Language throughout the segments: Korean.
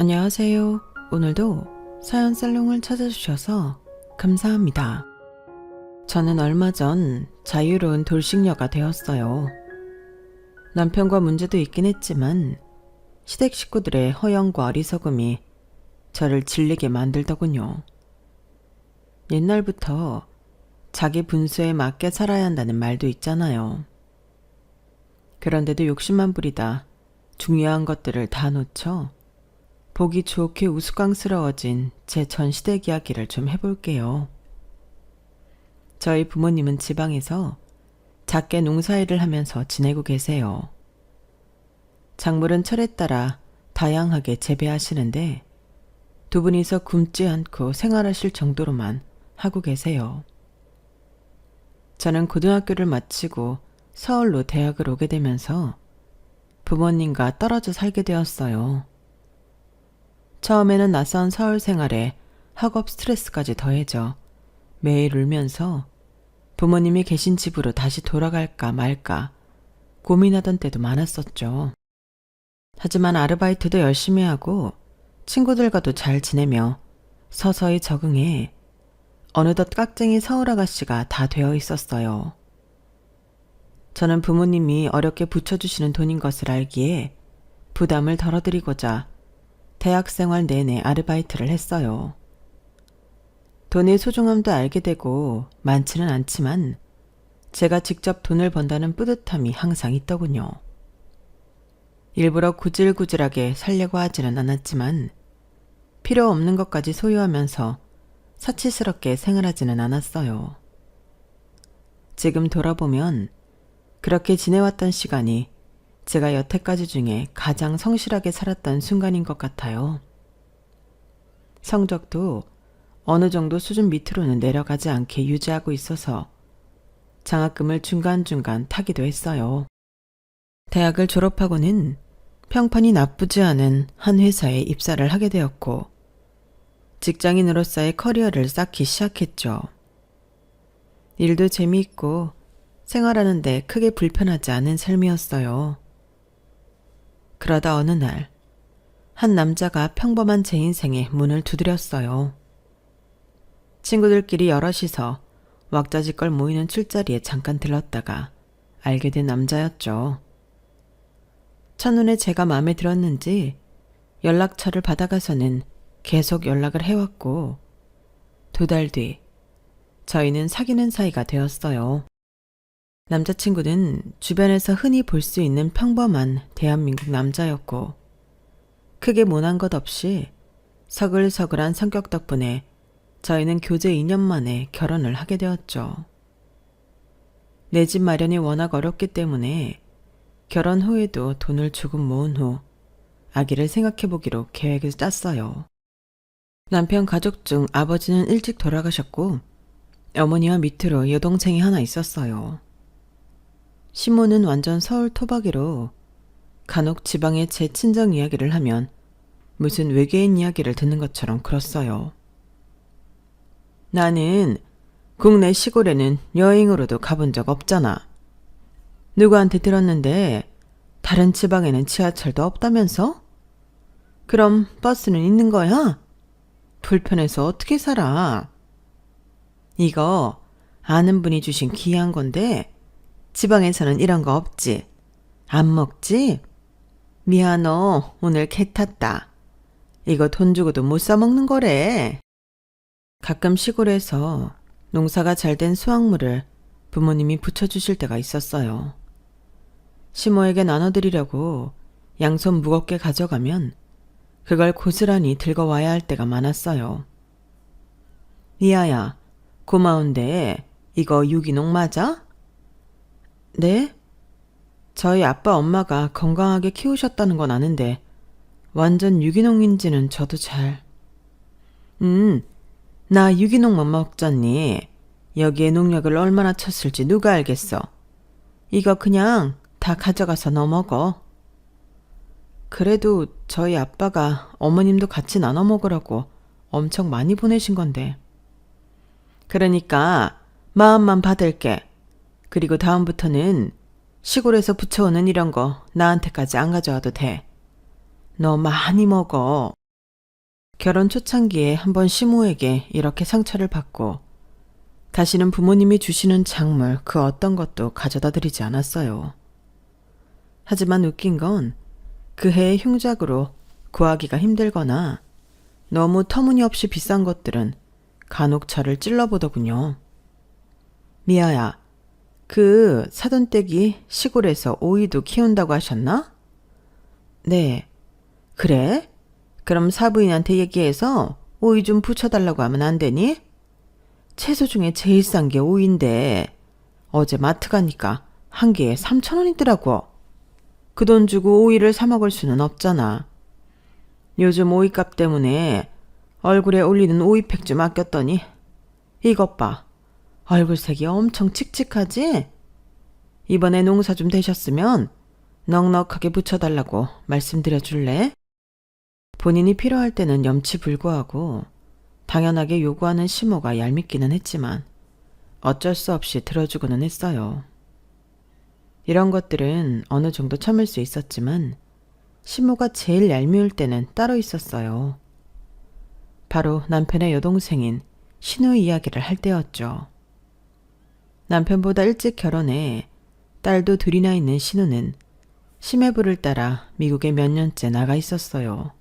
안녕하세요. 오늘도 사연 살롱을 찾아주셔서 감사합니다. 저는 얼마 전 자유로운 돌싱녀가 되었어요. 남편과 문제도 있긴 했지만 시댁 식구들의 허영과 어리석음이 저를 질리게 만들더군요. 옛날부터 자기 분수에 맞게 살아야 한다는 말도 있잖아요. 그런데도 욕심만 부리다 중요한 것들을 다 놓쳐 보기 좋게 우스꽝스러워진 제 전 시댁 이야기를 좀 해볼게요. 저희 부모님은 지방에서 작게 농사일을 하면서 지내고 계세요. 작물은 철에 따라 다양하게 재배하시는데 두 분이서 굶지 않고 생활하실 정도로만 하고 계세요. 저는 고등학교를 마치고 서울로 대학을 오게 되면서 부모님과 떨어져 살게 되었어요. 처음에는 낯선 서울 생활에 학업 스트레스까지 더해져 매일 울면서 부모님이 계신 집으로 다시 돌아갈까 말까 고민하던 때도 많았었죠. 하지만 아르바이트도 열심히 하고 친구들과도 잘 지내며 서서히 적응해 어느덧 깍쟁이 서울 아가씨가 다 되어 있었어요. 저는 부모님이 어렵게 붙여주시는 돈인 것을 알기에 부담을 덜어드리고자 대학생활 내내 아르바이트를 했어요. 돈의 소중함도 알게 되고 많지는 않지만 제가 직접 돈을 번다는 뿌듯함이 항상 있더군요. 일부러 구질구질하게 살려고 하지는 않았지만 필요 없는 것까지 소유하면서 사치스럽게 생활하지는 않았어요. 지금 돌아보면 그렇게 지내왔던 시간이 제가 여태까지 중에 가장 성실하게 살았던 순간인 것 같아요. 성적도 어느 정도 수준 밑으로는 내려가지 않게 유지하고 있어서 장학금을 중간중간 타기도 했어요. 대학을 졸업하고는 평판이 나쁘지 않은 한 회사에 입사를 하게 되었고 직장인으로서의 커리어를 쌓기 시작했죠. 일도 재미있고 생활하는데 크게 불편하지 않은 삶이었어요. 그러다 어느 날, 한 남자가 평범한 제 인생에 문을 두드렸어요. 친구들끼리 여럿이서 왁자지껄 모이는 술자리에 잠깐 들렀다가 알게 된 남자였죠. 첫눈에 제가 마음에 들었는지 연락처를 받아가서는 계속 연락을 해왔고 2달 뒤 저희는 사귀는 사이가 되었어요. 남자친구는 주변에서 흔히 볼 수 있는 평범한 대한민국 남자였고 크게 모난 것 없이 서글서글한 성격 덕분에 저희는 교제 2년 만에 결혼을 하게 되었죠. 내 집 마련이 워낙 어렵기 때문에 결혼 후에도 돈을 조금 모은 후 아기를 생각해보기로 계획을 짰어요. 남편 가족 중 아버지는 일찍 돌아가셨고 어머니와 밑으로 여동생이 하나 있었어요. 시모는 완전 서울 토박이로 간혹 지방의 제 친정 이야기를 하면 무슨 외계인 이야기를 듣는 것처럼 그렇어요. 나는 국내 시골에는 여행으로도 가본 적 없잖아. 누구한테 들었는데 다른 지방에는 지하철도 없다면서? 그럼 버스는 있는 거야? 불편해서 어떻게 살아? 이거 아는 분이 주신 귀한 건데 지방에서는 이런 거 없지? 안 먹지? 미안어, 오늘 개 탔다. 이거 돈 주고도 못 사 먹는 거래. 가끔 시골에서 농사가 잘 된 수확물을 부모님이 붙여주실 때가 있었어요. 시모에게 나눠드리려고 양손 무겁게 가져가면 그걸 고스란히 들고 와야 할 때가 많았어요. 이하야, 고마운데 이거 유기농 맞아? 네? 저희 아빠 엄마가 건강하게 키우셨다는 건 아는데 완전 유기농인지는 저도 잘... 나 유기농만 먹잖니. 여기에 농약을 얼마나 쳤을지 누가 알겠어. 이거 그냥 다 가져가서 너 먹어. 그래도 저희 아빠가 어머님도 같이 나눠 먹으라고 엄청 많이 보내신 건데. 그러니까 마음만 받을게. 그리고 다음부터는 시골에서 부쳐오는 이런 거 나한테까지 안 가져와도 돼. 너 많이 먹어. 결혼 초창기에 한번 시모에게 이렇게 상처를 받고 다시는 부모님이 주시는 작물 그 어떤 것도 가져다 드리지 않았어요. 하지만 웃긴 건 그 해의 흉작으로 구하기가 힘들거나 너무 터무니없이 비싼 것들은 간혹 저를 찔러보더군요. 미아야, 그 사돈댁이 시골에서 오이도 키운다고 하셨나? 네. 그래? 그럼 사부인한테 얘기해서 오이 좀 부쳐달라고 하면 안 되니? 채소 중에 제일 싼 게 오이인데 어제 마트 가니까 한 개에 3,000원이더라고. 그 돈 주고 오이를 사 먹을 수는 없잖아. 요즘 오이값 때문에 얼굴에 올리는 오이팩 좀 아꼈더니 이것 봐. 얼굴색이 엄청 칙칙하지? 이번에 농사 좀 되셨으면 넉넉하게 붙여달라고 말씀드려 줄래? 본인이 필요할 때는 염치불구하고 당연하게 요구하는 시모가 얄밉기는 했지만 어쩔 수 없이 들어주고는 했어요. 이런 것들은 어느 정도 참을 수 있었지만 시모가 제일 얄미울 때는 따로 있었어요. 바로 남편의 여동생인 신우 이야기를 할 때였죠. 남편보다 일찍 결혼해 딸도 둘이나 있는 신우는 시매부를 따라 미국에 몇 년째 나가 있었어요.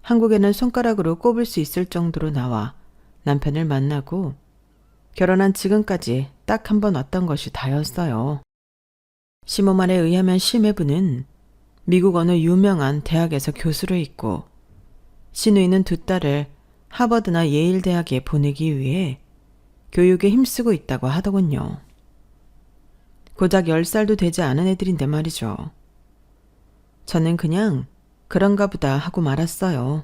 한국에는 손가락으로 꼽을 수 있을 정도로 나와 남편을 만나고 결혼한 지금까지 딱 한 번 왔던 것이 다였어요. 시모 말에 의하면 시매부는 미국 어느 유명한 대학에서 교수로 있고 신우이는 두 딸을 하버드나 예일 대학에 보내기 위해 교육에 힘쓰고 있다고 하더군요. 고작 10살도 되지 않은 애들인데 말이죠. 저는 그냥 그런가 보다 하고 말았어요.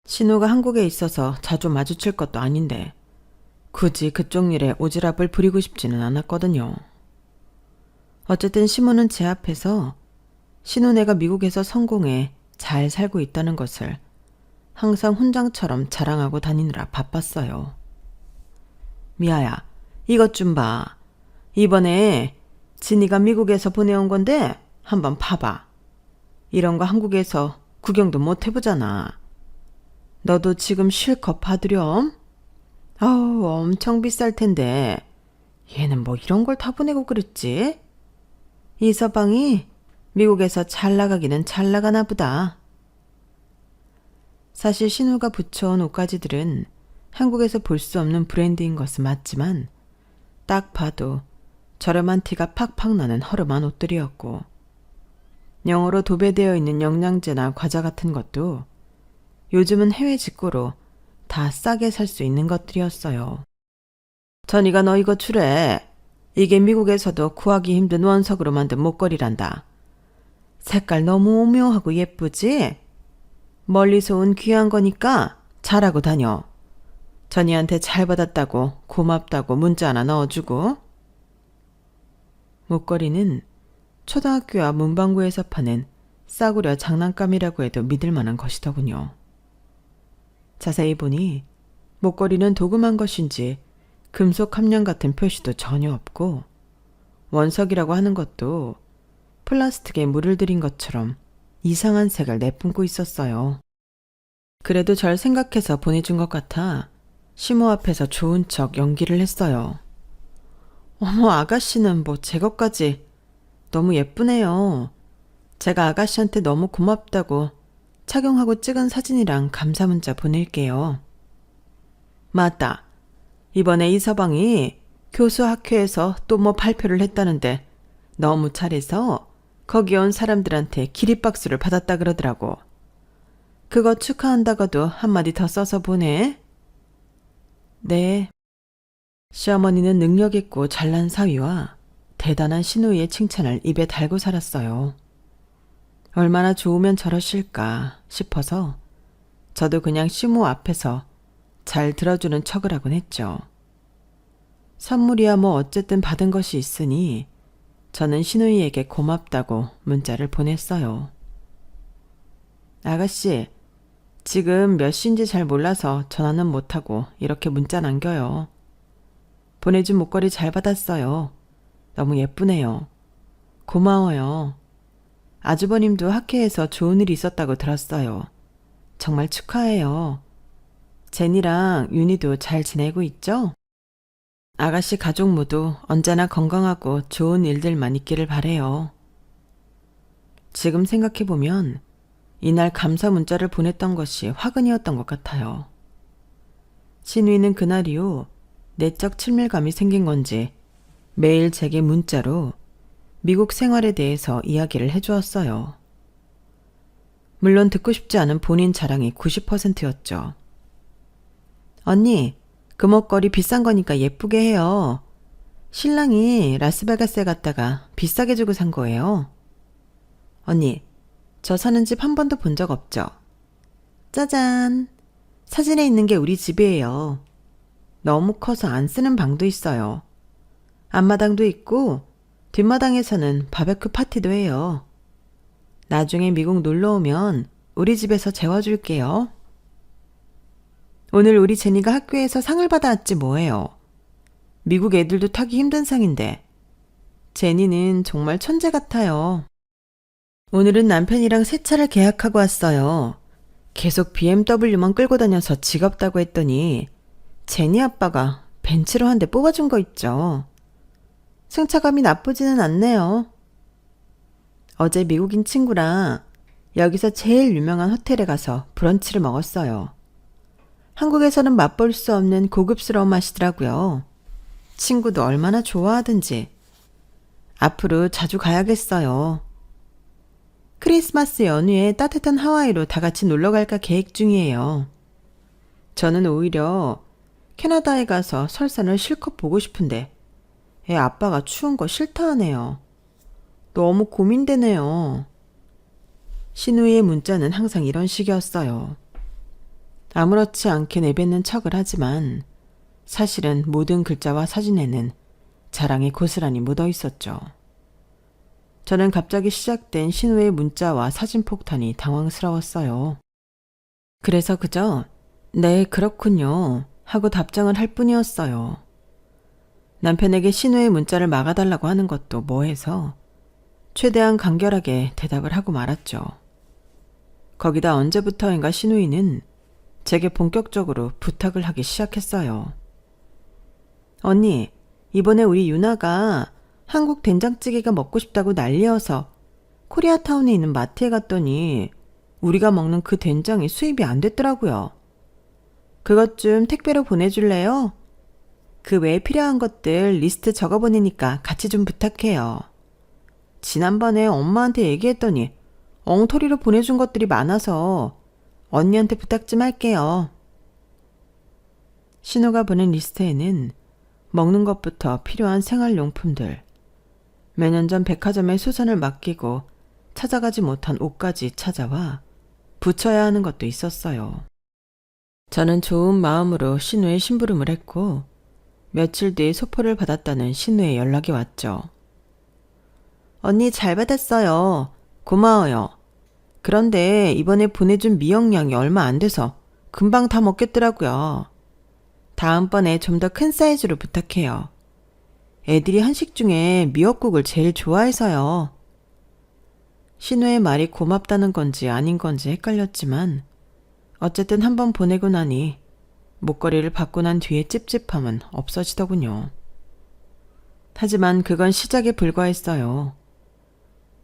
신우가 한국에 있어서 자주 마주칠 것도 아닌데 굳이 그쪽 일에 오지랖을 부리고 싶지는 않았거든요. 어쨌든 시모는 제 앞에서 신우네가 미국에서 성공해 잘 살고 있다는 것을 항상 훈장처럼 자랑하고 다니느라 바빴어요. 미아야, 이것 좀 봐. 이번에 진이가 미국에서 보내온 건데 한번 봐봐. 이런 거 한국에서 구경도 못 해보잖아. 너도 지금 실컷 봐두렴? 아우, 엄청 비쌀 텐데 얘는 뭐 이런 걸 다 보내고 그랬지? 이 서방이 미국에서 잘 나가기는 잘 나가나 보다. 사실 신우가 붙여온 옷가지들은 한국에서 볼 수 없는 브랜드인 것은 맞지만 딱 봐도 저렴한 티가 팍팍 나는 허름한 옷들이었고 영어로 도배되어 있는 영양제나 과자 같은 것도 요즘은 해외 직구로 다 싸게 살 수 있는 것들이었어요. 전이가 너 이거 주래. 이게 미국에서도 구하기 힘든 원석으로 만든 목걸이란다. 색깔 너무 오묘하고 예쁘지? 멀리서 온 귀한 거니까 잘하고 다녀. 전이한테 잘 받았다고 고맙다고 문자 하나 넣어주고. 목걸이는 초등학교 앞 문방구에서 파는 싸구려 장난감이라고 해도 믿을 만한 것이더군요. 자세히 보니 목걸이는 도금한 것인지 금속 함량 같은 표시도 전혀 없고 원석이라고 하는 것도 플라스틱에 물을 들인 것처럼 이상한 색을 내뿜고 있었어요. 그래도 절 생각해서 보내준 것 같아 시모 앞에서 좋은 척 연기를 했어요. 어머, 아가씨는 뭐 제 것까지 너무 예쁘네요. 제가 아가씨한테 너무 고맙다고 착용하고 찍은 사진이랑 감사 문자 보낼게요. 맞다. 이번에 이 서방이 교수 학회에서 또 뭐 발표를 했다는데 너무 잘해서 거기 온 사람들한테 기립박수를 받았다 그러더라고. 그거 축하한다고도 한마디 더 써서 보내. 네. 시어머니는 능력 있고 잘난 사위와 대단한 시누이의 칭찬을 입에 달고 살았어요. 얼마나 좋으면 저러실까 싶어서 저도 그냥 시모 앞에서 잘 들어주는 척을 하곤 했죠. 선물이야 뭐 어쨌든 받은 것이 있으니 저는 시누이에게 고맙다고 문자를 보냈어요. 아가씨, 지금 몇 시인지 잘 몰라서 전화는 못하고 이렇게 문자 남겨요. 보내준 목걸이 잘 받았어요. 너무 예쁘네요. 고마워요. 아주버님도 학회에서 좋은 일이 있었다고 들었어요. 정말 축하해요. 제니랑 윤희도 잘 지내고 있죠? 아가씨 가족 모두 언제나 건강하고 좋은 일들만 있기를 바래요. 지금 생각해보면 이날 감사 문자를 보냈던 것이 화근이었던 것 같아요. 신우이는 그날 이후 내적 친밀감이 생긴 건지 매일 제게 문자로 미국 생활에 대해서 이야기를 해주었어요. 물론 듣고 싶지 않은 본인 자랑이 90%였죠. 언니, 그 목걸이 비싼 거니까 예쁘게 해요. 신랑이 라스베가스에 갔다가 비싸게 주고 산 거예요. 언니, 저 사는 집 한 번도 본 적 없죠? 짜잔! 사진에 있는 게 우리 집이에요. 너무 커서 안 쓰는 방도 있어요. 앞마당도 있고 뒷마당에서는 바베큐 파티도 해요. 나중에 미국 놀러 오면 우리 집에서 재워줄게요. 오늘 우리 제니가 학교에서 상을 받아왔지 뭐예요. 미국 애들도 타기 힘든 상인데 제니는 정말 천재 같아요. 오늘은 남편이랑 새 차를 계약하고 왔어요. 계속 BMW만 끌고 다녀서 지겹다고 했더니 제니 아빠가 벤츠로 한 대 뽑아준 거 있죠. 승차감이 나쁘지는 않네요. 어제 미국인 친구랑 여기서 제일 유명한 호텔에 가서 브런치를 먹었어요. 한국에서는 맛볼 수 없는 고급스러운 맛이더라고요. 친구도 얼마나 좋아하든지. 앞으로 자주 가야겠어요. 크리스마스 연휴에 따뜻한 하와이로 다 같이 놀러 갈까 계획 중이에요. 저는 오히려 캐나다에 가서 설산을 실컷 보고 싶은데 애 아빠가 추운 거 싫다 하네요. 너무 고민되네요. 신우이의 문자는 항상 이런 식이었어요. 아무렇지 않게 내뱉는 척을 하지만 사실은 모든 글자와 사진에는 자랑이 고스란히 묻어 있었죠. 저는 갑자기 시작된 신우의 문자와 사진 폭탄이 당황스러웠어요. 그래서 그저 네, 그렇군요 하고 답장을 할 뿐이었어요. 남편에게 신우의 문자를 막아달라고 하는 것도 뭐해서 최대한 간결하게 대답을 하고 말았죠. 거기다 언제부터인가 신우이는 제게 본격적으로 부탁을 하기 시작했어요. 언니, 이번에 우리 유나가 한국 된장찌개가 먹고 싶다고 난리여서 코리아타운에 있는 마트에 갔더니 우리가 먹는 그 된장이 수입이 안 됐더라고요. 그것 좀 택배로 보내줄래요? 그 외에 필요한 것들 리스트 적어보내니까 같이 좀 부탁해요. 지난번에 엄마한테 얘기했더니 엉터리로 보내준 것들이 많아서 언니한테 부탁 좀 할게요. 신우가 보낸 리스트에는 먹는 것부터 필요한 생활용품들, 몇 년 전 백화점에 수선을 맡기고 찾아가지 못한 옷까지 찾아와 붙여야 하는 것도 있었어요. 저는 좋은 마음으로 신우의 심부름을 했고 며칠 뒤에 소포를 받았다는 신우의 연락이 왔죠. 언니 잘 받았어요. 고마워요. 그런데 이번에 보내준 미역량이 얼마 안 돼서 금방 다 먹겠더라고요. 다음번에 좀 더 큰 사이즈로 부탁해요. 애들이 한식 중에 미역국을 제일 좋아해서요. 신우의 말이 고맙다는 건지 아닌 건지 헷갈렸지만 어쨌든 한번 보내고 나니 목걸이를 받고 난 뒤에 찝찝함은 없어지더군요. 하지만 그건 시작에 불과했어요.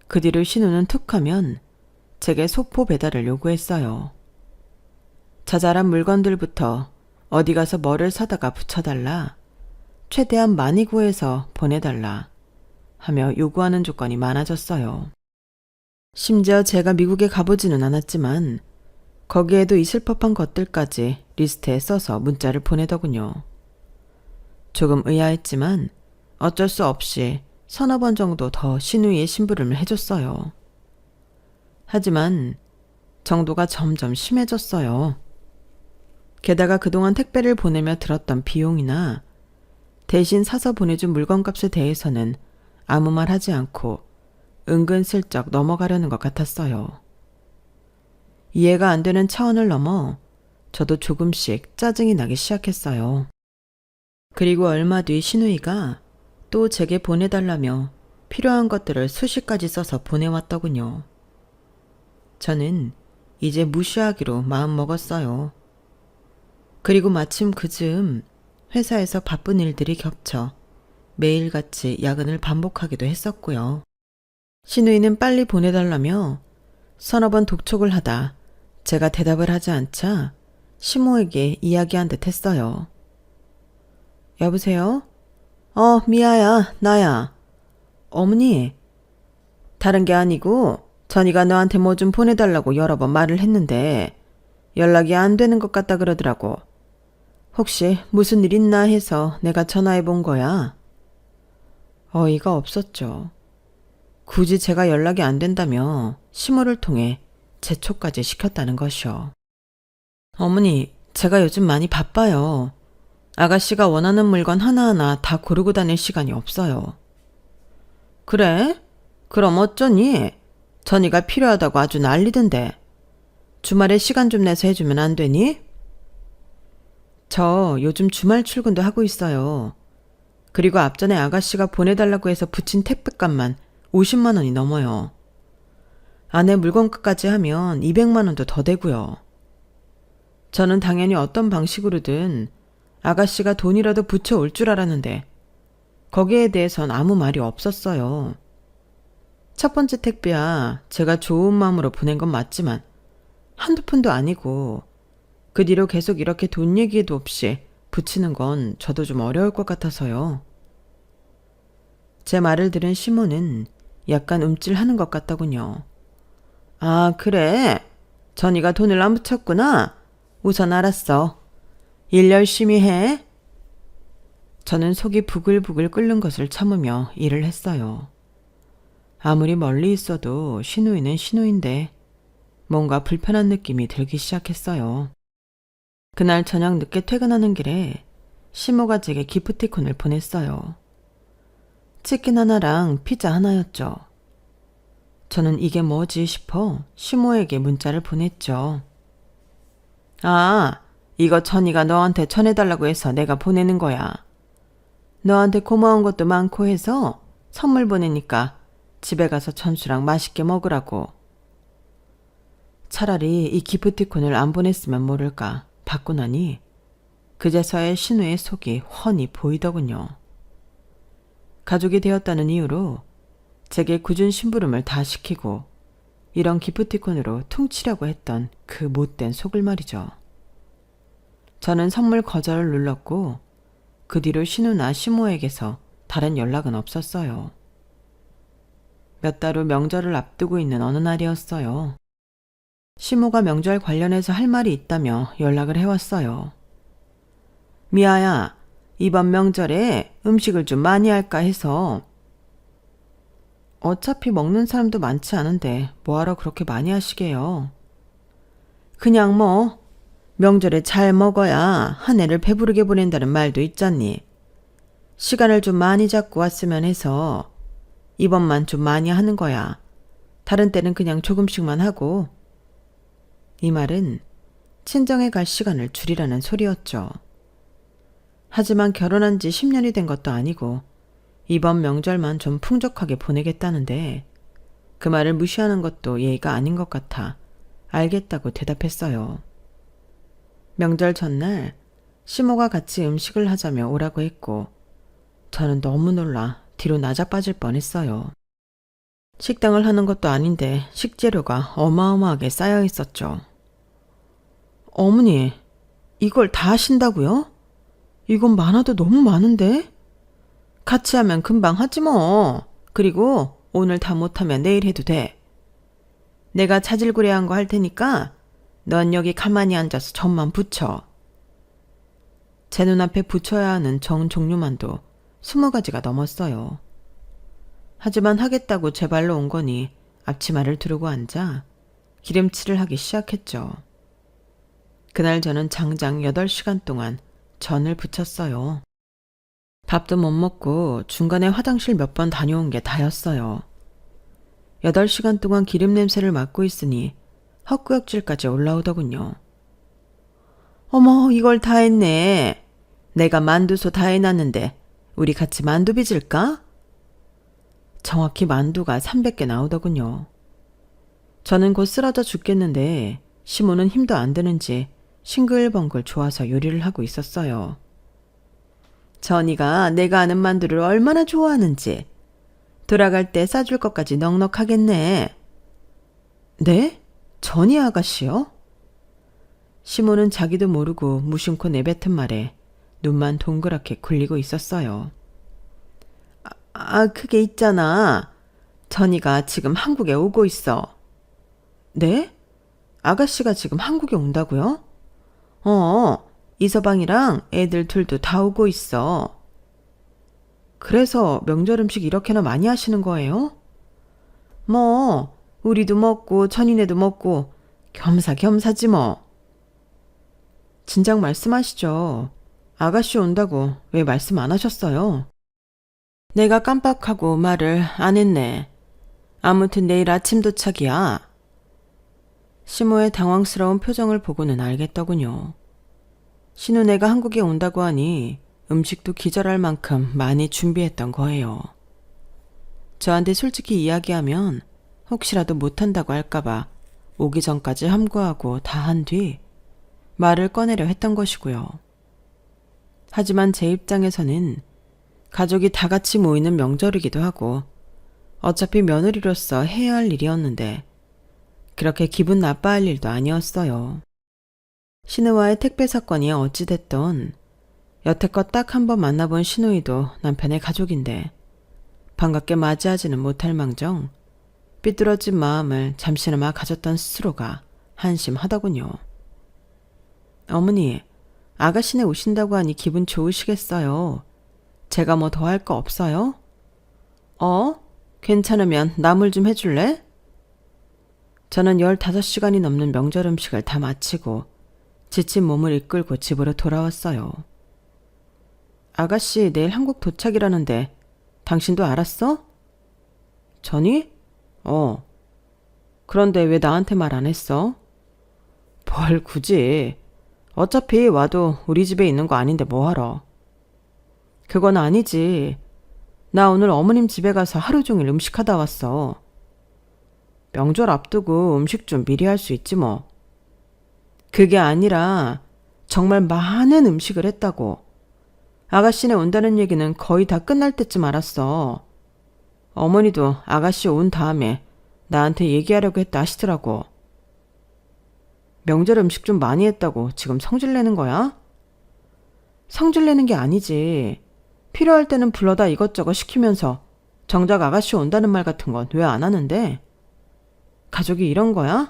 그 뒤로 신우는 툭하면 제게 소포 배달을 요구했어요. 자잘한 물건들부터 어디 가서 뭐를 사다가 붙여달라, 최대한 많이 구해서 보내달라 하며 요구하는 조건이 많아졌어요. 심지어 제가 미국에 가보지는 않았지만 거기에도 있을 법한 것들까지 리스트에 써서 문자를 보내더군요. 조금 의아했지만 어쩔 수 없이 서너 번 정도 더 신우이의 심부름을 해줬어요. 하지만 정도가 점점 심해졌어요. 게다가 그동안 택배를 보내며 들었던 비용이나 대신 사서 보내준 물건값에 대해서는 아무 말 하지 않고 은근슬쩍 넘어가려는 것 같았어요. 이해가 안 되는 차원을 넘어 저도 조금씩 짜증이 나기 시작했어요. 그리고 얼마 뒤 신우이가 또 제게 보내달라며 필요한 것들을 수십 가지 써서 보내왔더군요. 저는 이제 무시하기로 마음먹었어요. 그리고 마침 그즈음 회사에서 바쁜 일들이 겹쳐 매일같이 야근을 반복하기도 했었고요. 신우이는 빨리 보내달라며 서너 번 독촉을 하다 제가 대답을 하지 않자 시모에게 이야기한 듯 했어요. 여보세요? 미아야, 나야. 어머니, 다른 게 아니고 전이가 너한테 뭐 좀 보내달라고 여러 번 말을 했는데 연락이 안 되는 것 같다 그러더라고. 혹시 무슨 일 있나 해서 내가 전화해 본 거야. 어이가 없었죠. 굳이 제가 연락이 안 된다며 시모를 통해 재촉까지 시켰다는 것이요. 어머니, 제가 요즘 많이 바빠요. 아가씨가 원하는 물건 하나하나 다 고르고 다닐 시간이 없어요. 그래? 그럼 어쩌니? 전이가 필요하다고 아주 난리던데. 주말에 시간 좀 내서 해주면 안 되니? 저 요즘 주말 출근도 하고 있어요. 그리고 앞전에 아가씨가 보내달라고 해서 붙인 택배값만 50만 원이 넘어요. 아내 물건값까지 하면 200만 원도 더 되고요. 저는 당연히 어떤 방식으로든 아가씨가 돈이라도 붙여올 줄 알았는데 거기에 대해선 아무 말이 없었어요. 첫 번째 택배야 제가 좋은 마음으로 보낸 건 맞지만 한두 푼도 아니고 그 뒤로 계속 이렇게 돈 얘기도 없이 붙이는 건 저도 좀 어려울 것 같아서요. 제 말을 들은 시모는 약간 움찔하는 것 같더군요. 아, 그래? 전이가 돈을 안 붙였구나. 우선 알았어. 일 열심히 해. 저는 속이 부글부글 끓는 것을 참으며 일을 했어요. 아무리 멀리 있어도 신우이는 신우인데 뭔가 불편한 느낌이 들기 시작했어요. 그날 저녁 늦게 퇴근하는 길에 시모가 제게 기프티콘을 보냈어요. 치킨 하나랑 피자 하나였죠. 저는 이게 뭐지 싶어 시모에게 문자를 보냈죠. 아, 이거 전이가 너한테 전해달라고 해서 내가 보내는 거야. 너한테 고마운 것도 많고 해서 선물 보내니까 집에 가서 천수랑 맛있게 먹으라고. 차라리 이 기프티콘을 안 보냈으면 모를까 받고 나니 그제서야 신우의 속이 훤히 보이더군요. 가족이 되었다는 이유로 제게 굳은 심부름을 다 시키고 이런 기프티콘으로 퉁치려고 했던 그 못된 속을 말이죠. 저는 선물 거절을 눌렀고 그 뒤로 신우나 시모에게서 다른 연락은 없었어요. 몇 달 후 명절을 앞두고 있는 어느 날이었어요. 시모가 명절 관련해서 할 말이 있다며 연락을 해왔어요. 미아야, 이번 명절에 음식을 좀 많이 할까 해서. 어차피 먹는 사람도 많지 않은데 뭐하러 그렇게 많이 하시게요. 그냥 뭐 명절에 잘 먹어야 한 해를 배부르게 보낸다는 말도 있잖니. 시간을 좀 많이 잡고 왔으면 해서 이번만 좀 많이 하는 거야. 다른 때는 그냥 조금씩만 하고. 이 말은 친정에 갈 시간을 줄이라는 소리였죠. 하지만 결혼한 지 10년이 된 것도 아니고 이번 명절만 좀 풍족하게 보내겠다는데 그 말을 무시하는 것도 예의가 아닌 것 같아 알겠다고 대답했어요. 명절 전날 시모가 같이 음식을 하자며 오라고 했고 저는 너무 놀라 뒤로 나자빠질 뻔했어요. 식당을 하는 것도 아닌데 식재료가 어마어마하게 쌓여 있었죠. 어머니, 이걸 다 하신다고요? 이건 많아도 너무 많은데? 같이 하면 금방 하지 뭐. 그리고 오늘 다 못하면 내일 해도 돼. 내가 자질구레한 거 할 테니까 넌 여기 가만히 앉아서 점만 붙여. 제 눈앞에 붙여야 하는 정 종류만도 20가지가 넘었어요. 하지만 하겠다고 제 발로 온 거니 앞치마를 두르고 앉아 기름칠을 하기 시작했죠. 그날 저는 장장 8시간 동안 전을 부쳤어요. 밥도 못 먹고 중간에 화장실 몇 번 다녀온 게 다였어요. 8시간 동안 기름 냄새를 맡고 있으니 헛구역질까지 올라오더군요. 어머, 이걸 다 했네. 내가 만두소 다 해놨는데 우리 같이 만두 빚을까? 정확히 만두가 300개 나오더군요. 저는 곧 쓰러져 죽겠는데 시모는 힘도 안 드는지 싱글벙글 좋아서 요리를 하고 있었어요. 전이가 내가 아는 만두를 얼마나 좋아하는지 돌아갈 때 싸줄 것까지 넉넉하겠네. 네? 전이 아가씨요? 시모는 자기도 모르고 무심코 내뱉은 말에 눈만 동그랗게 굴리고 있었어요. 그게 있잖아. 전이가 지금 한국에 오고 있어. 네? 아가씨가 지금 한국에 온다고요? 이서방이랑 애들 둘도 다 오고 있어. 그래서 명절 음식 이렇게나 많이 하시는 거예요? 뭐, 우리도 먹고 전이네도 먹고 겸사겸사지 뭐. 진작 말씀하시죠. 아가씨 온다고 왜 말씀 안 하셨어요? 내가 깜빡하고 말을 안 했네. 아무튼 내일 아침 도착이야. 시모의 당황스러운 표정을 보고는 알겠더군요. 신우네가 한국에 온다고 하니 음식도 기절할 만큼 많이 준비했던 거예요. 저한테 솔직히 이야기하면 혹시라도 못한다고 할까봐 오기 전까지 함구하고 다 한 뒤 말을 꺼내려 했던 것이고요. 하지만 제 입장에서는 가족이 다 같이 모이는 명절이기도 하고 어차피 며느리로서 해야 할 일이었는데 그렇게 기분 나빠할 일도 아니었어요. 신우와의 택배 사건이 어찌됐던 여태껏 딱 한 번 만나본 신우이도 남편의 가족인데 반갑게 맞이하지는 못할 망정 삐뚤어진 마음을 잠시나마 가졌던 스스로가 한심하더군요. 어머니, 아가씨네 오신다고 하니 기분 좋으시겠어요. 제가 뭐 더 할 거 없어요? 괜찮으면 나물 좀 해줄래? 저는 15시간이 넘는 명절 음식을 다 마치고 지친 몸을 이끌고 집으로 돌아왔어요. 아가씨 내일 한국 도착이라는데 당신도 알았어? 전이? 그런데 왜 나한테 말 안 했어? 뭘 굳이. 어차피 와도 우리 집에 있는 거 아닌데 뭐하러. 그건 아니지. 나 오늘 어머님 집에 가서 하루 종일 음식하다 왔어. 명절 앞두고 음식 좀 미리 할 수 있지 뭐. 그게 아니라 정말 많은 음식을 했다고. 아가씨네 온다는 얘기는 거의 다 끝날 때쯤 알았어. 어머니도 아가씨 온 다음에 나한테 얘기하려고 했다 하시더라고. 명절 음식 좀 많이 했다고 지금 성질내는 거야? 성질내는 게 아니지. 필요할 때는 불러다 이것저것 시키면서 정작 아가씨 온다는 말 같은 건 왜 안 하는데? 가족이 이런 거야?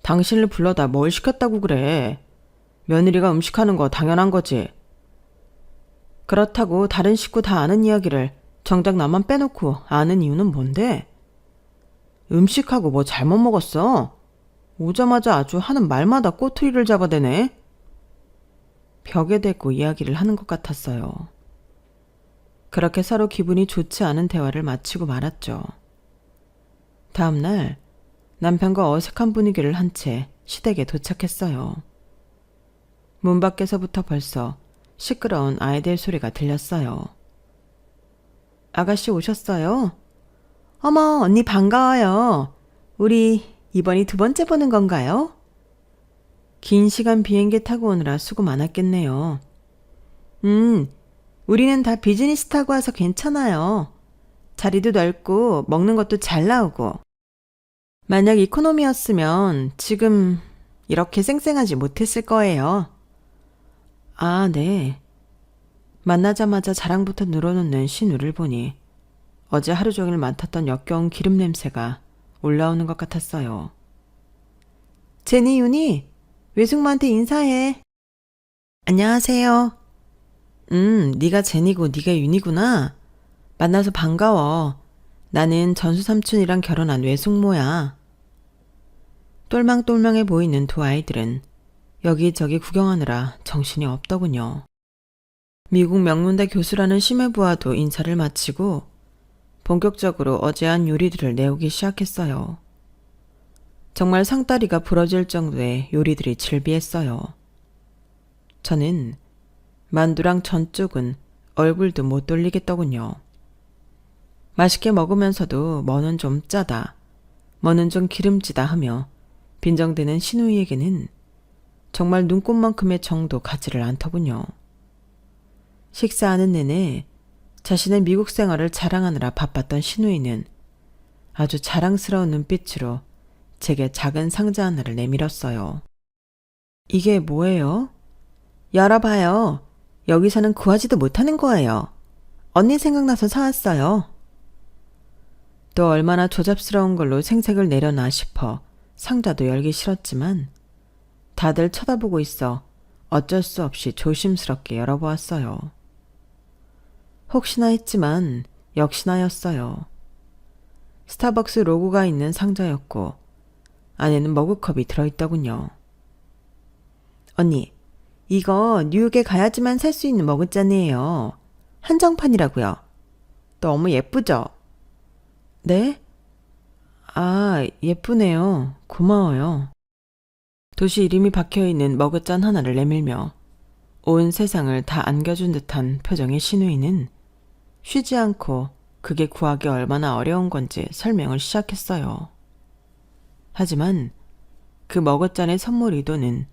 당신을 불러다 뭘 시켰다고 그래. 며느리가 음식하는 거 당연한 거지. 그렇다고 다른 식구 다 아는 이야기를 정작 나만 빼놓고 아는 이유는 뭔데? 음식하고 뭐 잘못 먹었어? 오자마자 아주 하는 말마다 꼬투리를 잡아대네. 벽에 대고 이야기를 하는 것 같았어요. 그렇게 서로 기분이 좋지 않은 대화를 마치고 말았죠. 다음 날 남편과 어색한 분위기를 한 채 시댁에 도착했어요. 문 밖에서부터 벌써 시끄러운 아이들 소리가 들렸어요. 아가씨 오셨어요? 어머, 언니 반가워요. 우리 이번이 2번째 보는 건가요? 긴 시간 비행기 타고 오느라 수고 많았겠네요. 우리는 다 비즈니스 타고 와서 괜찮아요. 자리도 넓고 먹는 것도 잘 나오고. 만약 이코노미였으면 지금 이렇게 쌩쌩하지 못했을 거예요. 아, 네. 만나자마자 자랑부터 늘어놓는 신우를 보니 어제 하루 종일 맡았던 역겨운 기름 냄새가 올라오는 것 같았어요. 제니, 윤희, 외숙모한테 인사해. 안녕하세요. 네가 제니고 네가 윤희구나. 만나서 반가워. 나는 전수삼촌이랑 결혼한 외숙모야. 똘망똘망해 보이는 두 아이들은 여기저기 구경하느라 정신이 없더군요. 미국 명문대 교수라는 심해부와도 인사를 마치고 본격적으로 어제 한 요리들을 내오기 시작했어요. 정말 상다리가 부러질 정도의 요리들이 즐비했어요. 저는 만두랑 전 쪽은 얼굴도 못 돌리겠더군요. 맛있게 먹으면서도 뭐는 좀 짜다, 뭐는 좀 기름지다 하며 빈정대는 신우이에게는 정말 눈꽃만큼의 정도 가지를 않더군요. 식사하는 내내 자신의 미국 생활을 자랑하느라 바빴던 신우이는 아주 자랑스러운 눈빛으로 제게 작은 상자 하나를 내밀었어요. 이게 뭐예요? 열어봐요. 여기서는 구하지도 못하는 거예요. 언니 생각나서 사왔어요. 또 얼마나 조잡스러운 걸로 생색을 내려나 싶어 상자도 열기 싫었지만 다들 쳐다보고 있어 어쩔 수 없이 조심스럽게 열어보았어요. 혹시나 했지만 역시나였어요. 스타벅스 로고가 있는 상자였고 안에는 머그컵이 들어있더군요. 언니, 이거 뉴욕에 가야지만 살 수 있는 머그잔이에요. 한정판이라고요. 너무 예쁘죠? 네? 아, 예쁘네요. 고마워요. 도시 이름이 박혀있는 머그잔 하나를 내밀며 온 세상을 다 안겨준 듯한 표정의 신우이는 쉬지 않고 그게 구하기 얼마나 어려운 건지 설명을 시작했어요. 하지만 그 머그잔의 선물 의도는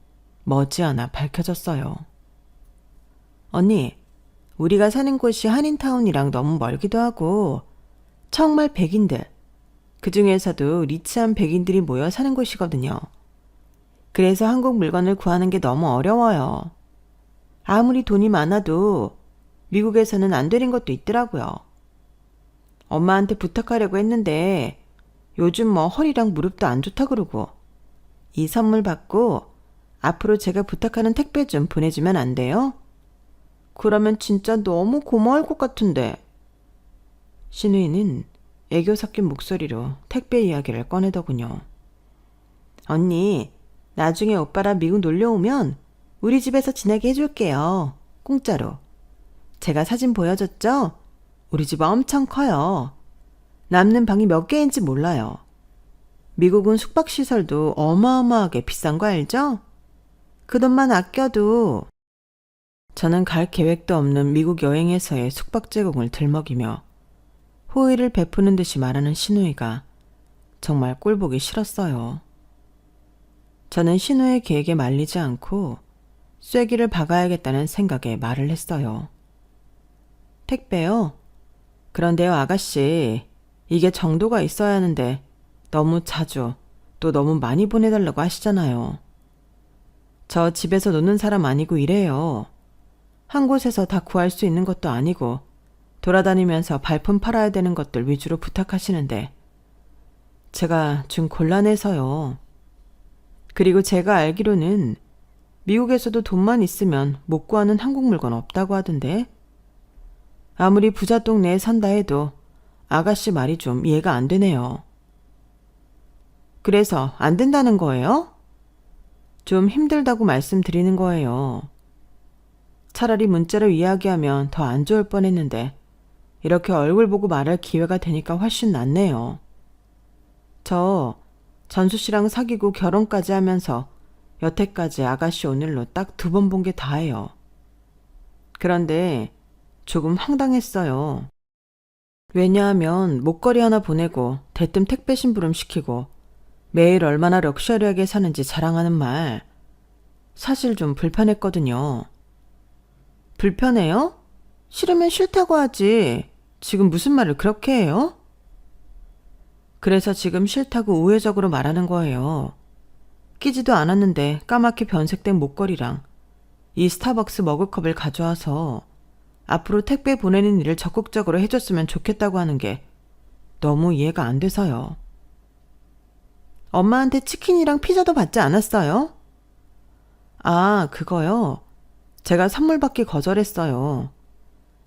머지않아 밝혀졌어요. 언니, 우리가 사는 곳이 한인타운이랑 너무 멀기도 하고 정말 백인들, 그 중에서도 리치한 백인들이 모여 사는 곳이거든요. 그래서 한국 물건을 구하는 게 너무 어려워요. 아무리 돈이 많아도 미국에서는 안 되는 것도 있더라고요. 엄마한테 부탁하려고 했는데 요즘 뭐 허리랑 무릎도 안 좋다 그러고 이 선물 받고 앞으로 제가 부탁하는 택배 좀 보내주면 안 돼요? 그러면 진짜 너무 고마울 것 같은데. 신우이는 애교 섞인 목소리로 택배 이야기를 꺼내더군요. 언니, 나중에 오빠랑 미국 놀러 오면 우리 집에서 지내게 해줄게요. 공짜로. 제가 사진 보여줬죠? 우리 집 엄청 커요. 남는 방이 몇 개인지 몰라요. 미국은 숙박시설도 어마어마하게 비싼 거 알죠? 그 돈만 아껴도. 저는 갈 계획도 없는 미국 여행에서의 숙박 제공을 들먹이며 호의를 베푸는 듯이 말하는 신우이가 정말 꼴보기 싫었어요. 저는 신우의 계획에 말리지 않고 쐐기를 박아야겠다는 생각에 말을 했어요. 택배요? 그런데요, 아가씨. 이게 정도가 있어야 하는데 너무 자주 또 너무 많이 보내달라고 하시잖아요. 저 집에서 노는 사람 아니고 이래요. 한 곳에서 다 구할 수 있는 것도 아니고 돌아다니면서 발품 팔아야 되는 것들 위주로 부탁하시는데 제가 좀 곤란해서요. 그리고 제가 알기로는 미국에서도 돈만 있으면 못 구하는 한국 물건 없다고 하던데 아무리 부자 동네에 산다 해도 아가씨 말이 좀 이해가 안 되네요. 그래서 안 된다는 거예요? 좀 힘들다고 말씀드리는 거예요. 차라리 문자로 이야기하면 더 안 좋을 뻔했는데 이렇게 얼굴 보고 말할 기회가 되니까 훨씬 낫네요. 저 전수 씨랑 사귀고 결혼까지 하면서 여태까지 아가씨 오늘로 딱 2번 본 게 다예요. 그런데 조금 황당했어요. 왜냐하면 목걸이 하나 보내고 대뜸 택배 심부름 시키고 매일 얼마나 럭셔리하게 사는지 자랑하는 말 사실 좀 불편했거든요. 불편해요? 싫으면 싫다고 하지. 지금 무슨 말을 그렇게 해요? 그래서 지금 싫다고 우회적으로 말하는 거예요. 끼지도 않았는데 까맣게 변색된 목걸이랑 이 스타벅스 머그컵을 가져와서 앞으로 택배 보내는 일을 적극적으로 해줬으면 좋겠다고 하는 게 너무 이해가 안 돼서요. 엄마한테 치킨이랑 피자도 받지 않았어요? 아, 그거요? 제가 선물 받기 거절했어요.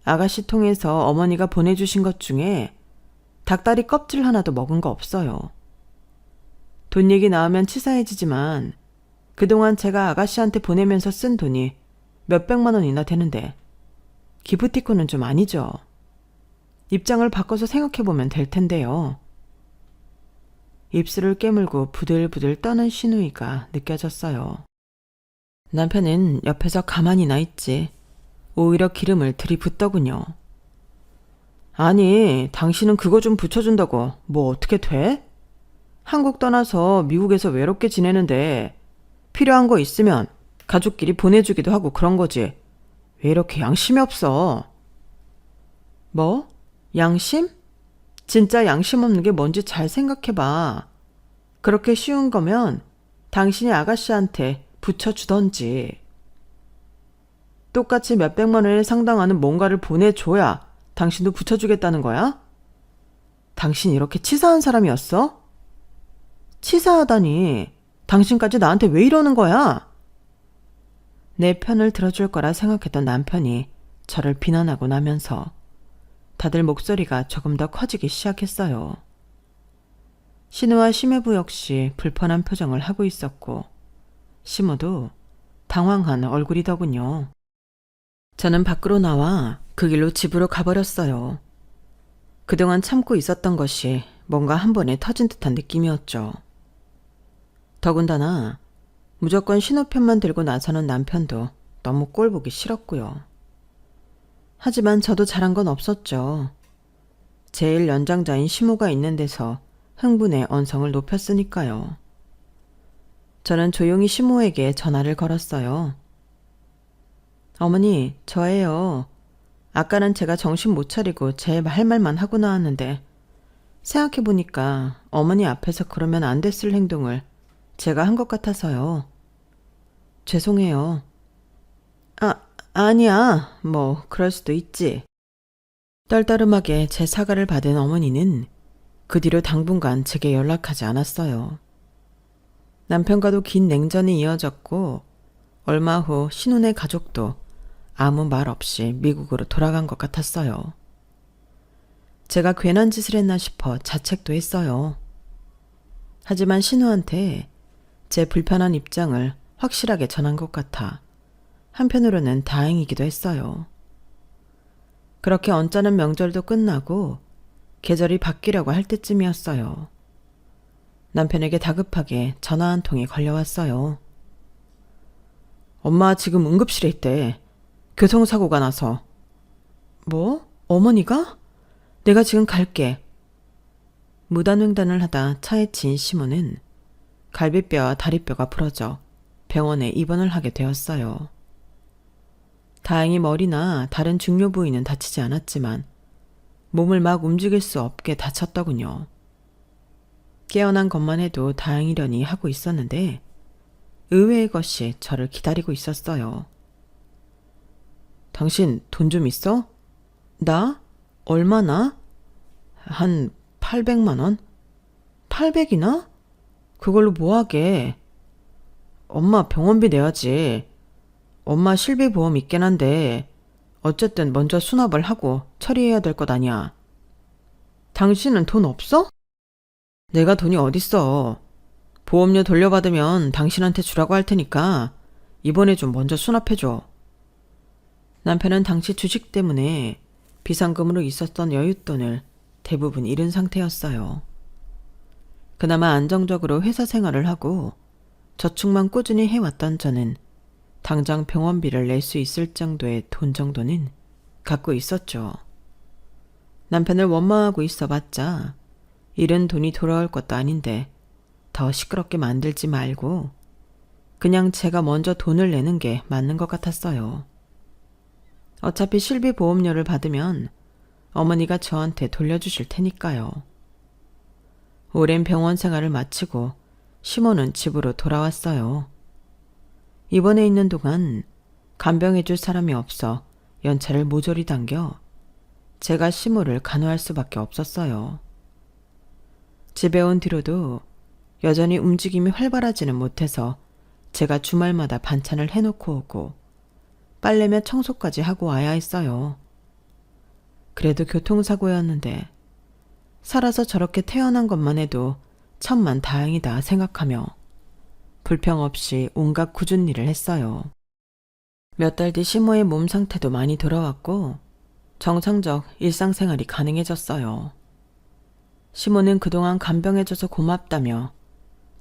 아가씨 통해서 어머니가 보내주신 것 중에 닭다리 껍질 하나도 먹은 거 없어요. 돈 얘기 나오면 치사해지지만 그동안 제가 아가씨한테 보내면서 쓴 돈이 몇백만 원이나 되는데 기프티콘은 좀 아니죠. 입장을 바꿔서 생각해보면 될 텐데요. 입술을 깨물고 부들부들 떠는 신우이가 느껴졌어요. 남편은 옆에서 가만히 나 있지 오히려 기름을 들이붓더군요. 아니, 당신은 그거 좀 붙여준다고 뭐 어떻게 돼? 한국 떠나서 미국에서 외롭게 지내는데 필요한 거 있으면 가족끼리 보내주기도 하고 그런 거지. 왜 이렇게 양심이 없어? 뭐? 양심? 진짜 양심 없는 게 뭔지 잘 생각해봐. 그렇게 쉬운 거면 당신이 아가씨한테 붙여주던지. 똑같이 몇백만 원에 상당하는 뭔가를 보내줘야 당신도 붙여주겠다는 거야? 당신 이렇게 치사한 사람이었어? 치사하다니. 당신까지 나한테 왜 이러는 거야? 내 편을 들어줄 거라 생각했던 남편이 저를 비난하고 나면서 다들 목소리가 조금 더 커지기 시작했어요. 신우와 심해부 역시 불편한 표정을 하고 있었고 심우도 당황한 얼굴이더군요. 저는 밖으로 나와 그 길로 집으로 가버렸어요. 그동안 참고 있었던 것이 뭔가 한 번에 터진 듯한 느낌이었죠. 더군다나 무조건 신우 편만 들고 나서는 남편도 너무 꼴보기 싫었고요. 하지만 저도 잘한 건 없었죠. 제일 연장자인 심우가 있는 데서 흥분의 언성을 높였으니까요. 저는 조용히 심우에게 전화를 걸었어요. 어머니, 저예요. 아까는 제가 정신 못 차리고 제 할 말만 하고 나왔는데 생각해보니까 어머니 앞에서 그러면 안 됐을 행동을 제가 한 것 같아서요. 죄송해요. 아니야. 뭐 그럴 수도 있지. 떨떠름하게 제 사과를 받은 어머니는 그 뒤로 당분간 제게 연락하지 않았어요. 남편과도 긴 냉전이 이어졌고 얼마 후 신혼의 가족도 아무 말 없이 미국으로 돌아간 것 같았어요. 제가 괜한 짓을 했나 싶어 자책도 했어요. 하지만 신우한테 제 불편한 입장을 확실하게 전한 것 같아 한편으로는 다행이기도 했어요. 그렇게 언짢은 명절도 끝나고 계절이 바뀌려고 할 때쯤이었어요. 남편에게 다급하게 전화 한 통이 걸려왔어요. 엄마 지금 응급실에 있대. 교통사고가 나서. 뭐? 어머니가? 내가 지금 갈게. 무단횡단을 하다 차에 친 시모는 갈비뼈와 다리뼈가 부러져 병원에 입원을 하게 되었어요. 다행히 머리나 다른 중요 부위는 다치지 않았지만 몸을 막 움직일 수 없게 다쳤더군요. 깨어난 것만 해도 다행이려니 하고 있었는데 의외의 것이 저를 기다리고 있었어요. 당신 돈 좀 있어? 나? 얼마나? 한 800만 원? 800이나? 그걸로 뭐 하게? 엄마 병원비 내야지. 엄마 실비보험 있긴 한데 어쨌든 먼저 수납을 하고 처리해야 될 것 아니야. 당신은 돈 없어? 내가 돈이 어딨어. 보험료 돌려받으면 당신한테 주라고 할 테니까 이번에 좀 먼저 수납해줘. 남편은 당시 주식 때문에 비상금으로 있었던 여윳돈을 대부분 잃은 상태였어요. 그나마 안정적으로 회사 생활을 하고 저축만 꾸준히 해왔던 저는 당장 병원비를 낼 수 있을 정도의 돈 정도는 갖고 있었죠. 남편을 원망하고 있어봤자 잃은 돈이 돌아올 것도 아닌데 더 시끄럽게 만들지 말고 그냥 제가 먼저 돈을 내는 게 맞는 것 같았어요. 어차피 실비보험료를 받으면 어머니가 저한테 돌려주실 테니까요. 오랜 병원 생활을 마치고 시모는 집으로 돌아왔어요. 입원해 있는 동안 간병해줄 사람이 없어 연차를 모조리 당겨 제가 시모를 간호할 수밖에 없었어요. 집에 온 뒤로도 여전히 움직임이 활발하지는 못해서 제가 주말마다 반찬을 해놓고 오고 빨래며 청소까지 하고 와야 했어요. 그래도 교통사고였는데 살아서 저렇게 태어난 것만 해도 천만 다행이다 생각하며 불평 없이 온갖 굳은 일을 했어요. 몇 달 뒤 시모의 몸 상태도 많이 돌아왔고 정상적 일상생활이 가능해졌어요. 시모는 그동안 간병해줘서 고맙다며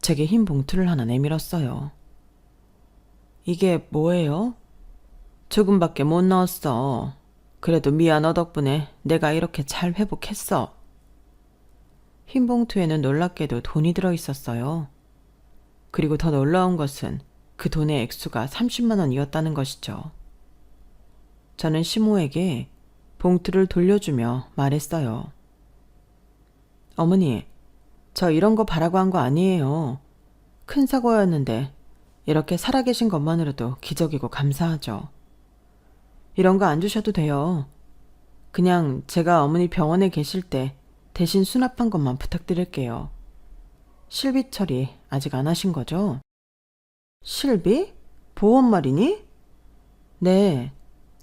제게 흰 봉투를 하나 내밀었어요. 이게 뭐예요? 조금밖에 못 넣었어. 그래도 미안 너 덕분에 내가 이렇게 잘 회복했어. 흰 봉투에는 놀랍게도 돈이 들어 있었어요. 그리고 더 놀라운 것은 그 돈의 액수가 30만 원이었다는 것이죠. 저는 시모에게 봉투를 돌려주며 말했어요. 어머니, 저 이런 거 바라고 한 거 아니에요. 큰 사고였는데 이렇게 살아계신 것만으로도 기적이고 감사하죠. 이런 거 안 주셔도 돼요. 그냥 제가 어머니 병원에 계실 때 대신 수납한 것만 부탁드릴게요. 실비 처리 아직 안 하신 거죠? 실비? 보험 말이니? 네.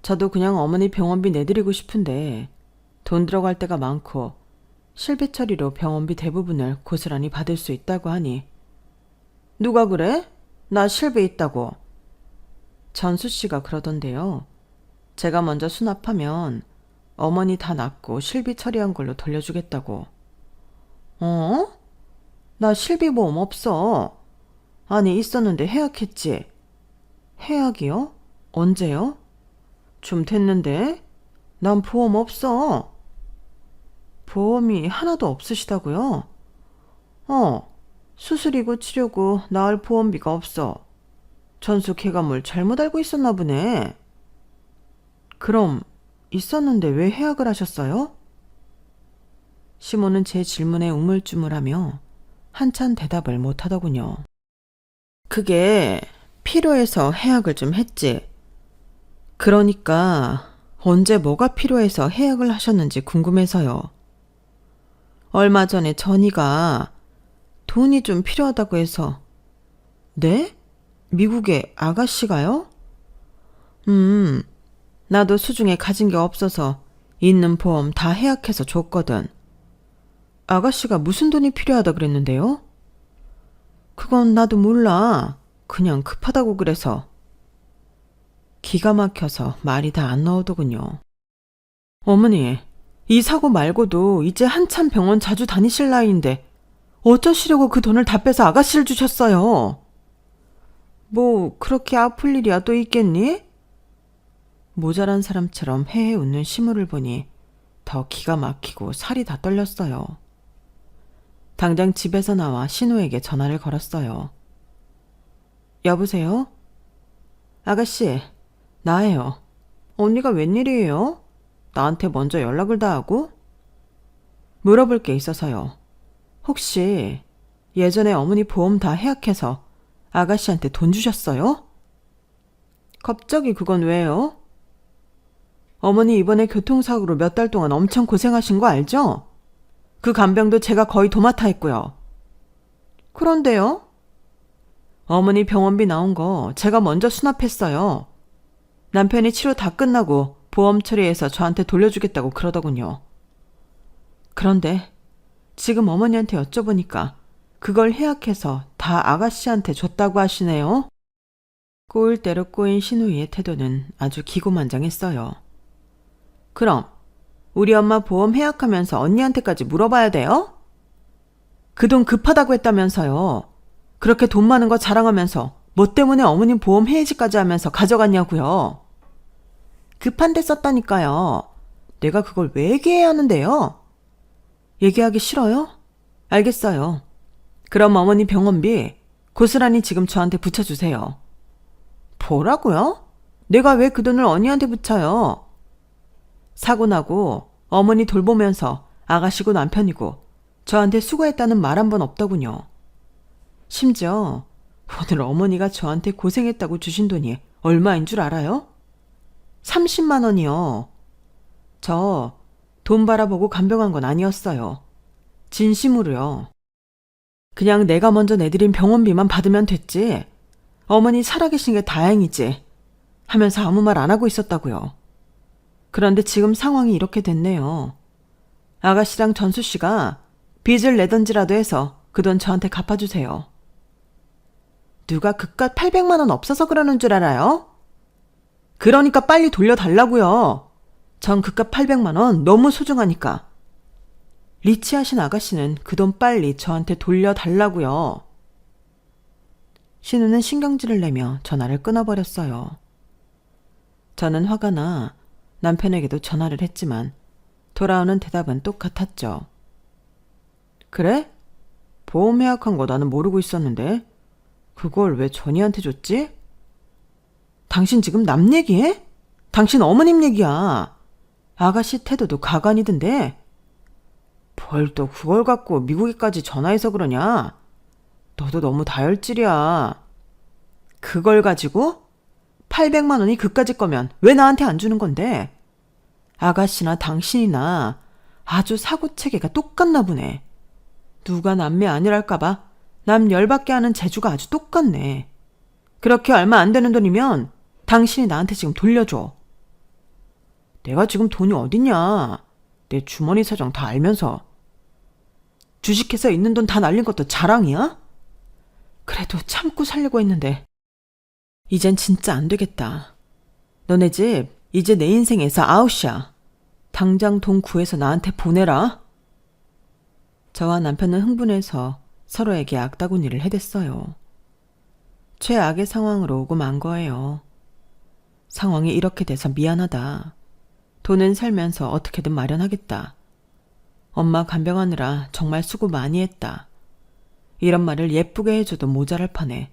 저도 그냥 어머니 병원비 내드리고 싶은데 돈 들어갈 때가 많고 실비 처리로 병원비 대부분을 고스란히 받을 수 있다고 하니. 누가 그래? 나 실비 있다고. 전수 씨가 그러던데요. 제가 먼저 수납하면 어머니 다 낫고 실비 처리한 걸로 돌려주겠다고. 어? 나 실비보험 없어. 아니, 있었는데 해약했지. 해약이요? 언제요? 좀 됐는데. 난 보험 없어. 보험이 하나도 없으시다고요? 수술이고 치료고 나을 보험비가 없어. 전수 걔가 잘못 알고 있었나 보네. 그럼 있었는데 왜 해약을 하셨어요? 시모는 제 질문에 우물쭈물하며 한참 대답을 못하더군요. 그게 필요해서 해약을 좀 했지. 그러니까 언제 뭐가 필요해서 해약을 하셨는지 궁금해서요. 얼마 전에 전이가 돈이 좀 필요하다고 해서. 네? 미국의 아가씨가요? 나도 수중에 가진 게 없어서 있는 보험 다 해약해서 줬거든. 아가씨가 무슨 돈이 필요하다 그랬는데요? 그건 나도 몰라. 그냥 급하다고 그래서. 기가 막혀서 말이 다 안 나오더군요. 어머니, 이 사고 말고도 이제 한참 병원 자주 다니실 나이인데 어쩌시려고 그 돈을 다 빼서 아가씨를 주셨어요? 뭐 그렇게 아플 일이야 또 있겠니? 모자란 사람처럼 헤헤 웃는 시무를 보니 더 기가 막히고 살이 다 떨렸어요. 당장 집에서 나와 신우에게 전화를 걸었어요. 여보세요? 아가씨, 나예요. 언니가 웬일이에요? 나한테 먼저 연락을 다 하고? 물어볼 게 있어서요. 혹시 예전에 어머니 보험 다 해약해서 아가씨한테 돈 주셨어요? 갑자기 그건 왜요? 어머니 이번에 교통사고로 몇 달 동안 엄청 고생하신 거 알죠? 그 간병도 제가 거의 도맡아 했고요. 그런데요? 어머니 병원비 나온 거 제가 먼저 수납했어요. 남편이 치료 다 끝나고 보험 처리해서 저한테 돌려주겠다고 그러더군요. 그런데 지금 어머니한테 여쭤보니까 그걸 해약해서 다 아가씨한테 줬다고 하시네요. 꼬일 대로 꼬인 신우이의 태도는 아주 기고만장했어요. 그럼 우리 엄마 보험 해약하면서 언니한테까지 물어봐야 돼요? 그 돈 급하다고 했다면서요. 그렇게 돈 많은 거 자랑하면서 뭐 때문에 어머님 보험 해지까지 하면서 가져갔냐고요. 급한 데 썼다니까요. 내가 그걸 왜 얘기해야 하는데요? 얘기하기 싫어요? 알겠어요. 그럼 어머니 병원비 고스란히 지금 저한테 붙여주세요. 뭐라고요? 내가 왜 그 돈을 언니한테 붙여요? 사고 나고 어머니 돌보면서 아가씨고 남편이고 저한테 수고했다는 말 한 번 없더군요. 심지어 오늘 어머니가 저한테 고생했다고 주신 돈이 얼마인 줄 알아요? 30만 원이요. 저 돈 바라보고 간병한 건 아니었어요. 진심으로요. 그냥 내가 먼저 내드린 병원비만 받으면 됐지. 어머니 살아계신 게 다행이지 하면서 아무 말 안 하고 있었다고요. 그런데 지금 상황이 이렇게 됐네요. 아가씨랑 전수씨가 빚을 내던지라도 해서 그 돈 저한테 갚아주세요. 누가 그깟 800만 원 없어서 그러는 줄 알아요? 그러니까 빨리 돌려달라고요. 전 그깟 800만 원 너무 소중하니까. 리치하신 아가씨는 그 돈 빨리 저한테 돌려달라고요. 신우는 신경질을 내며 전화를 끊어버렸어요. 저는 화가 나 남편에게도 전화를 했지만 돌아오는 대답은 똑같았죠. 그래? 보험 해약한 거 나는 모르고 있었는데 그걸 왜 전이한테 줬지? 당신 지금 남 얘기해? 당신 어머님 얘기야. 아가씨 태도도 가관이던데. 뭘 또 그걸 갖고 미국에까지 전화해서 그러냐? 너도 너무 다혈질이야. 그걸 가지고? 800만 원이 그까짓 거면 왜 나한테 안 주는 건데? 아가씨나 당신이나 아주 사고체계가 똑같나 보네. 누가 남매 아니랄까봐 남 열받게 하는 재주가 아주 똑같네. 그렇게 얼마 안 되는 돈이면 당신이 나한테 지금 돌려줘. 내가 지금 돈이 어딨냐. 내 주머니 사정 다 알면서. 주식회사 있는 돈 다 날린 것도 자랑이야? 그래도 참고 살려고 했는데 이젠 진짜 안 되겠다. 너네 집 이제 내 인생에서 아웃이야. 당장 돈 구해서 나한테 보내라. 저와 남편은 흥분해서 서로에게 악다구니를 해댔어요. 최악의 상황으로 오고 만 거예요. 상황이 이렇게 돼서 미안하다. 돈은 살면서 어떻게든 마련하겠다. 엄마 간병하느라 정말 수고 많이 했다. 이런 말을 예쁘게 해줘도 모자랄 판에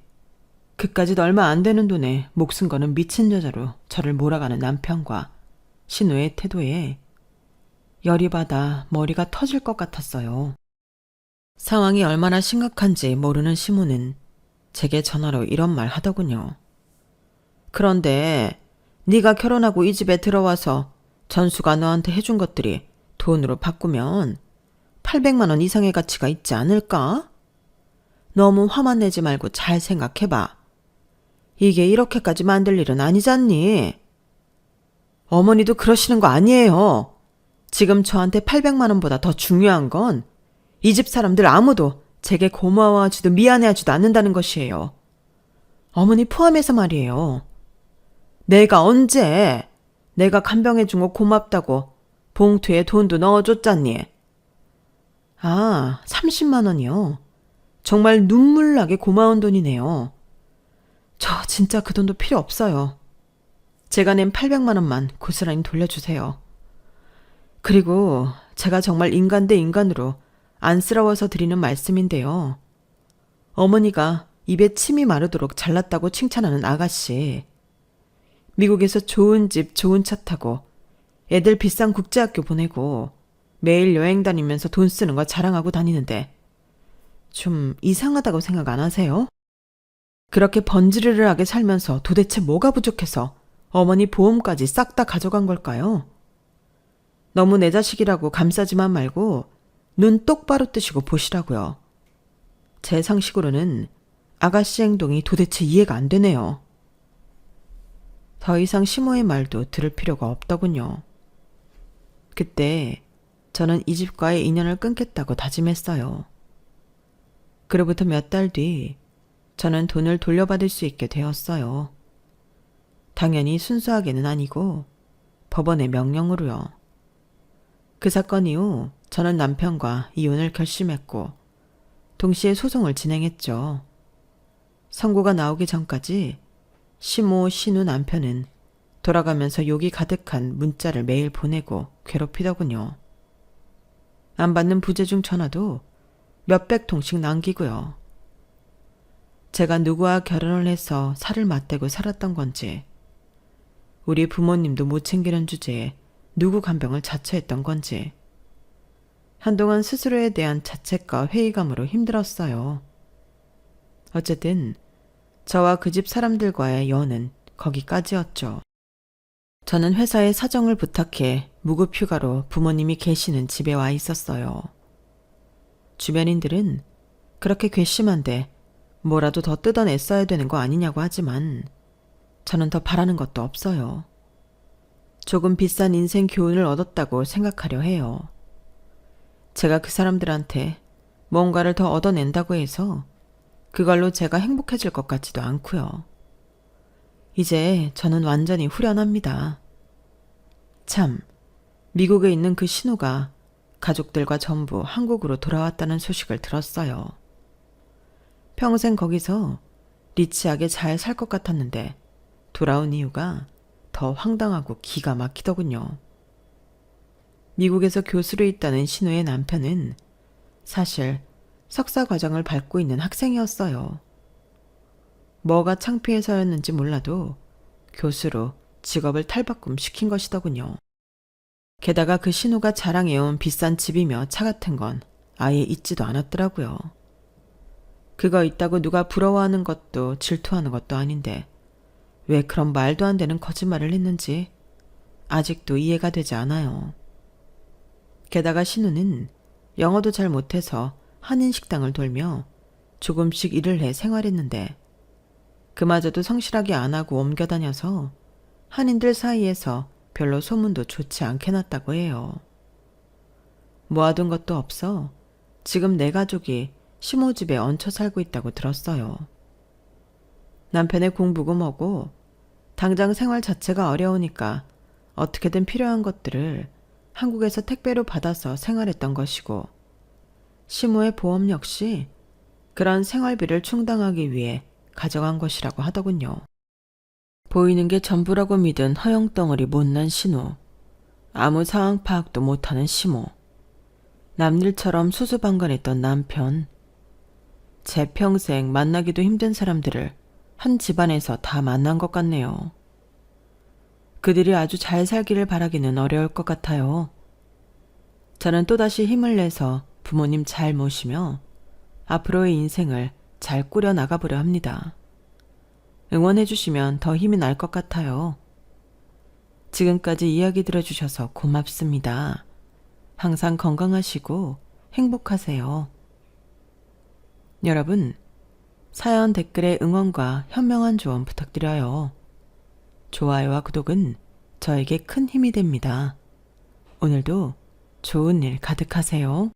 그까짓 얼마 안 되는 돈에 목숨 거는 미친 여자로 저를 몰아가는 남편과 신우의 태도에 열이 받아 머리가 터질 것 같았어요. 상황이 얼마나 심각한지 모르는 시모는 제게 전화로 이런 말 하더군요. 그런데 네가 결혼하고 이 집에 들어와서 전수가 너한테 해준 것들이 돈으로 바꾸면 800만 원 이상의 가치가 있지 않을까? 너무 화만 내지 말고 잘 생각해봐. 이게 이렇게까지 만들 일은 아니잖니. 어머니도 그러시는 거 아니에요. 지금 저한테 800만 원보다 더 중요한 건 이 집 사람들 아무도 제게 고마워하지도 미안해하지도 않는다는 것이에요. 어머니 포함해서 말이에요. 내가 언제 내가 간병해준 거 고맙다고 봉투에 돈도 넣어줬잖니. 아, 30만 원이요. 정말 눈물나게 고마운 돈이네요. 저 진짜 그 돈도 필요 없어요. 제가 낸 800만 원만 고스란히 돌려주세요. 그리고 제가 정말 인간 대 인간으로 안쓰러워서 드리는 말씀인데요. 어머니가 입에 침이 마르도록 잘났다고 칭찬하는 아가씨. 미국에서 좋은 집, 좋은 차 타고 애들 비싼 국제학교 보내고 매일 여행 다니면서 돈 쓰는 거 자랑하고 다니는데 좀 이상하다고 생각 안 하세요? 그렇게 번지르르하게 살면서 도대체 뭐가 부족해서 어머니 보험까지 싹 다 가져간 걸까요? 너무 내 자식이라고 감싸지만 말고 눈 똑바로 뜨시고 보시라고요. 제 상식으로는 아가씨 행동이 도대체 이해가 안 되네요. 더 이상 시모의 말도 들을 필요가 없더군요. 그때 저는 이 집과의 인연을 끊겠다고 다짐했어요. 그로부터 몇 달 뒤 저는 돈을 돌려받을 수 있게 되었어요. 당연히 순수하게는 아니고 법원의 명령으로요. 그 사건 이후 저는 남편과 이혼을 결심했고 동시에 소송을 진행했죠. 선고가 나오기 전까지 시모, 신우 남편은 돌아가면서 욕이 가득한 문자를 매일 보내고 괴롭히더군요. 안 받는 부재중 전화도 몇백 통씩 남기고요. 제가 누구와 결혼을 해서 살을 맞대고 살았던 건지, 우리 부모님도 못 챙기는 주제에 누구 간병을 자처했던 건지, 한동안 스스로에 대한 자책과 회의감으로 힘들었어요. 어쨌든 저와 그 집 사람들과의 연은 거기까지였죠. 저는 회사에 사정을 부탁해 무급 휴가로 부모님이 계시는 집에 와 있었어요. 주변인들은 그렇게 괘씸한데 뭐라도 더 뜯어냈어야 되는 거 아니냐고 하지만 저는 더 바라는 것도 없어요. 조금 비싼 인생 교훈을 얻었다고 생각하려 해요. 제가 그 사람들한테 뭔가를 더 얻어낸다고 해서 그걸로 제가 행복해질 것 같지도 않고요. 이제 저는 완전히 후련합니다. 참, 미국에 있는 그 신우가 가족들과 전부 한국으로 돌아왔다는 소식을 들었어요. 평생 거기서 리치하게 잘 살 것 같았는데 돌아온 이유가 더 황당하고 기가 막히더군요. 미국에서 교수로 있다는 신우의 남편은 사실 석사 과정을 밟고 있는 학생이었어요. 뭐가 창피해서였는지 몰라도 교수로 직업을 탈바꿈 시킨 것이더군요. 게다가 그 신우가 자랑해온 비싼 집이며 차 같은 건 아예 있지도 않았더라고요. 그거 있다고 누가 부러워하는 것도 질투하는 것도 아닌데 왜 그런 말도 안 되는 거짓말을 했는지 아직도 이해가 되지 않아요. 게다가 신우는 영어도 잘 못해서 한인 식당을 돌며 조금씩 일을 해 생활했는데 그마저도 성실하게 안 하고 옮겨 다녀서 한인들 사이에서 별로 소문도 좋지 않게 났다고 해요. 모아둔 것도 없어 지금 내 가족이 시모 집에 얹혀 살고 있다고 들었어요. 남편의 공부고 뭐고 당장 생활 자체가 어려우니까 어떻게든 필요한 것들을 한국에서 택배로 받아서 생활했던 것이고 시모의 보험 역시 그런 생활비를 충당하기 위해 가져간 것이라고 하더군요. 보이는 게 전부라고 믿은 허영덩어리 못난 신우, 아무 상황 파악도 못하는 시모, 남일처럼 수수방관했던 남편, 제 평생 만나기도 힘든 사람들을 한 집안에서 다 만난 것 같네요. 그들이 아주 잘 살기를 바라기는 어려울 것 같아요. 저는 또다시 힘을 내서 부모님 잘 모시며 앞으로의 인생을 잘 꾸려 나가보려 합니다. 응원해 주시면 더 힘이 날 것 같아요. 지금까지 이야기 들어주셔서 고맙습니다. 항상 건강하시고 행복하세요. 여러분, 사연 댓글에 응원과 현명한 조언 부탁드려요. 좋아요와 구독은 저에게 큰 힘이 됩니다. 오늘도 좋은 일 가득하세요.